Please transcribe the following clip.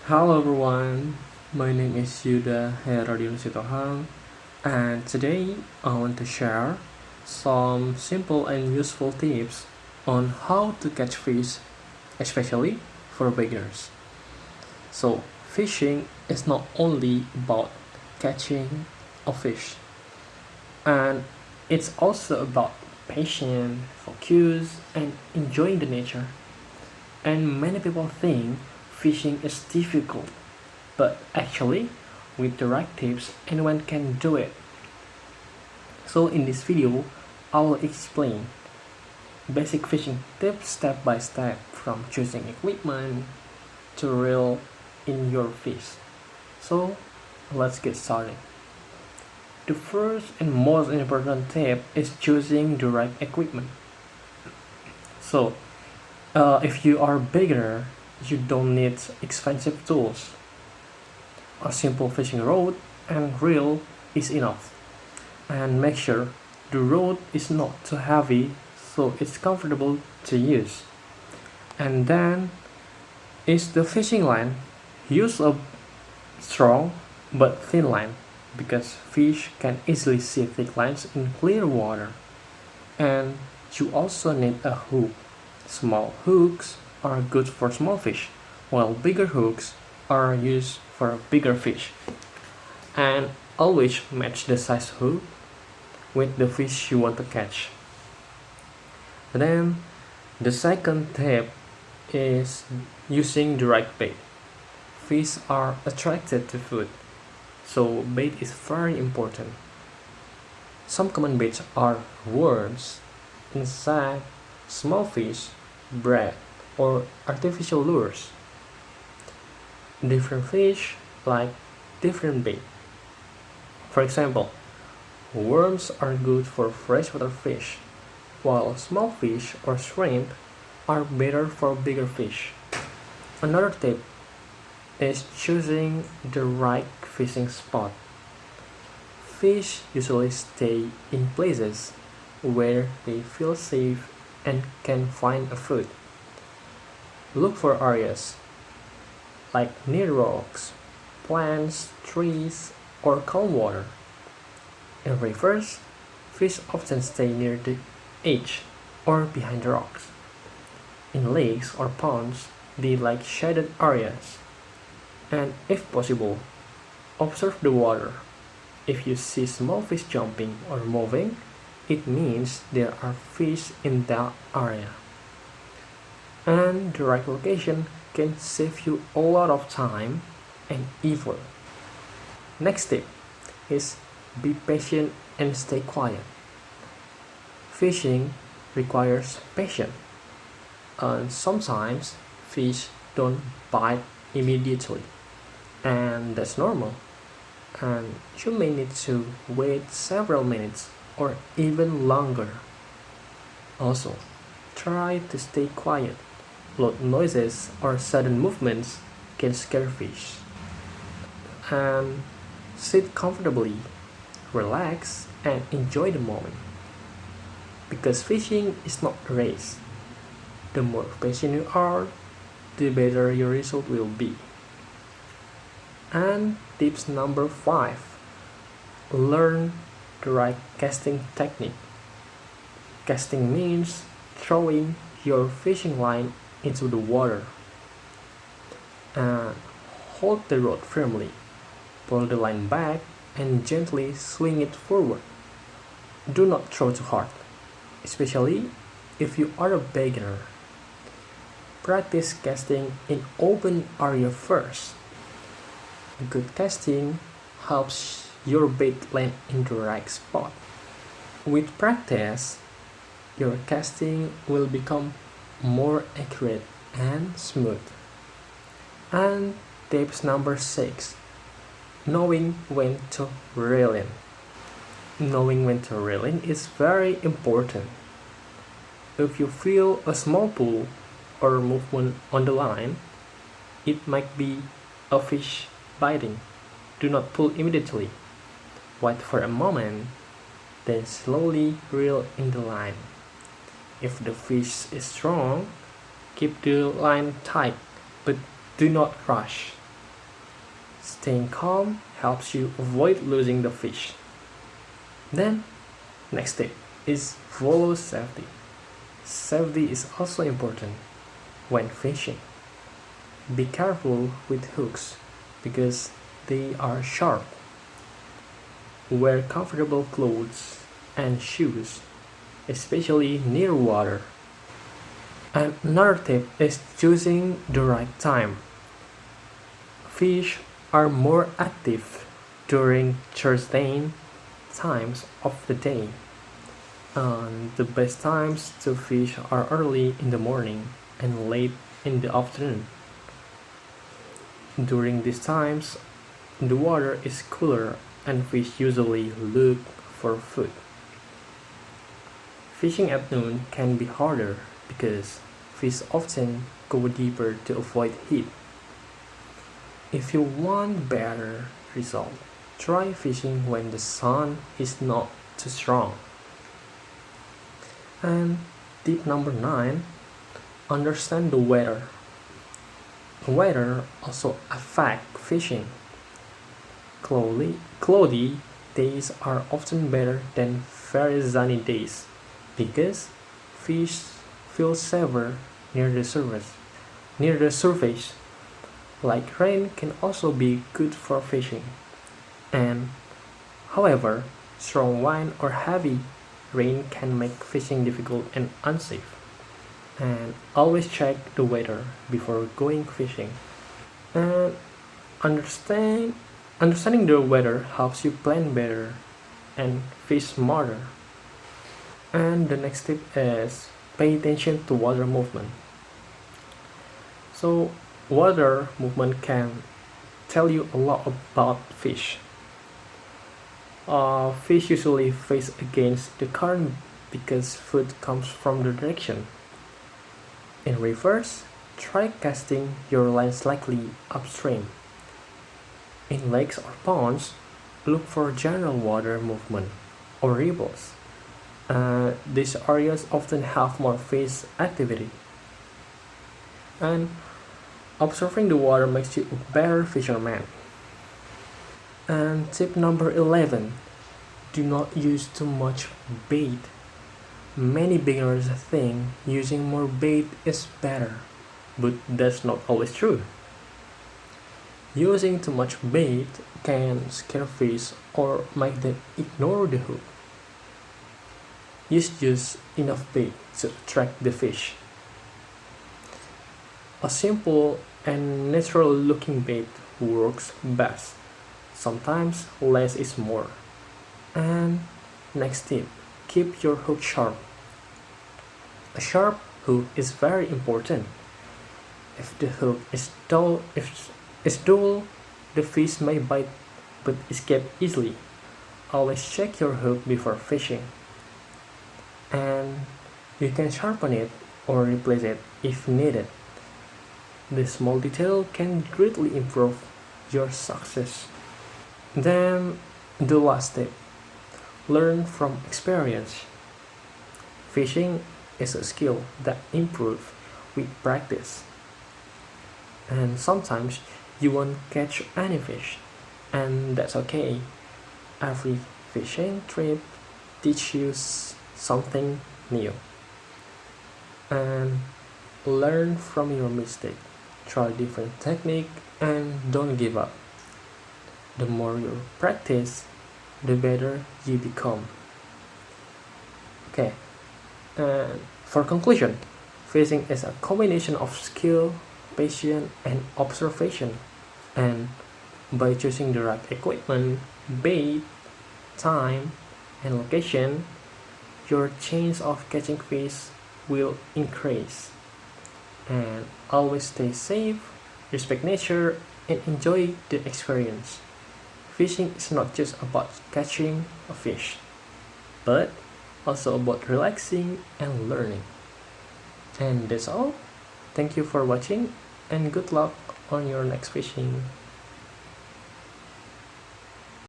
Hello everyone, my name is Yuda Herodion Sitohang, and today I want to share some simple and useful tips on how to catch fish, especially for beginners. So, fishing is not only about catching a fish, and it's also about patience, focus, and enjoying the nature. And many people think fishing is difficult, but actually, with the right tips, anyone can do it. So in this video, I will explain basic fishing tips step by step from choosing equipment to reel in your fish. So let's get started. The first and most important tip is choosing the right equipment. So if you are a beginner, you don't need expensive tools. A simple fishing rod and reel is enough. And make sure the rod is not too heavy so it's comfortable to use. And then is the fishing line. Use a strong but thin line because fish can easily see thick lines in clear water. And you also need a hook. Small hooks are good for small fish, while bigger hooks are used for bigger fish. And always match the size hook with the fish you want to catch. Then the second tip is using the right bait. Fish are attracted to food, so bait is very important. Some common baits are worms, insect, small fish, bread, or artificial lures. Different fish like different bait. For example, worms are good for freshwater fish, while small fish or shrimp are better for bigger fish. Another tip is choosing the right fishing spot. Fish usually stay in places where they feel safe and can find a food. Look for areas like near rocks, plants, trees, or calm water. In rivers, fish often stay near the edge or behind the rocks. In lakes or ponds, they like shaded areas. And if possible, observe the water. If you see small fish jumping or moving, it means there are fish in that area. And the right location can save you a lot of time and effort. Next tip is be patient and stay quiet. Fishing requires patience, and sometimes fish don't bite immediately, and that's normal. And you may need to wait several minutes or even longer. Also, try to stay quiet. Loud noises or sudden movements can scare fish. And sit comfortably, relax, and enjoy the moment. Because fishing is not a race. The more patient you are, the better your result will be. And tips number 5, learn the right casting technique. Casting means throwing your fishing line into the water. And hold the rod firmly, pull the line back, and gently swing it forward. Do not throw too hard, especially if you are a beginner. Practice casting in open area first. Good casting helps your bait land in the right spot. With practice, your casting will become more accurate and smooth. And tips number 6, knowing when to reel in. Knowing when to reel in is very important. If you feel a small pull or movement on the line, it might be a fish biting. Do not pull immediately. Wait for a moment, then slowly reel in the line. If the fish is strong, keep the line tight, but do not rush. Staying calm helps you avoid losing the fish. Then, next tip is follow safety. Safety is also important when fishing. Be careful with hooks because they are sharp. Wear comfortable clothes and shoes, especially near water. And another tip is choosing the right time. Fish are more active during certain times of the day. And the best times to fish are early in the morning and late in the afternoon. During these times, the water is cooler and fish usually look for food. Fishing at noon can be harder because fish often go deeper to avoid heat. If you want better result, try fishing when the sun is not too strong. And tip number 9, understand the weather. Weather also affects fishing. Cloudy days are often better than very sunny days because fish feel safer near the surface. Near the surface, like rain can also be good for fishing. And however, strong wind or heavy rain can make fishing difficult and unsafe. And always check the weather before going fishing. And understanding the weather helps you plan better and fish smarter. And the next tip is pay attention to water movement. So water movement can tell you a lot about fish. Fish usually face against the current because food comes from the direction. In rivers, try casting your line slightly upstream. In lakes or ponds, look for general water movement or ripples. These areas often have more fish activity. And observing the water makes you a better fisherman. And tip number 11, do not use too much bait. Many beginners think using more bait is better, but that's not always true. Using too much bait can scare fish or make them ignore the hook. Use just enough bait to attract the fish. A simple and natural looking bait works best. Sometimes less is more. And next tip, keep your hook sharp. A sharp hook is very important. If the hook is dull, the fish may bite but escape easily. Always check your hook before fishing. And you can sharpen it or replace it if needed. This small detail can greatly improve your success. Then the last tip, learn from experience. Fishing is a skill that improves with practice. And sometimes you won't catch any fish, and that's okay. Every fishing trip teaches you something new. And learn from your mistake. Try different technique and don't give up. The more you practice, the better you become. Okay, and for conclusion, fishing is a combination of skill, patience, and observation. And by choosing the right equipment, bait, time, and location, your chance of catching fish will increase. And always stay safe, respect nature, and enjoy the experience. Fishing is not just about catching a fish, but also about relaxing and learning. And that's all. Thank you for watching and good luck on your next fishing.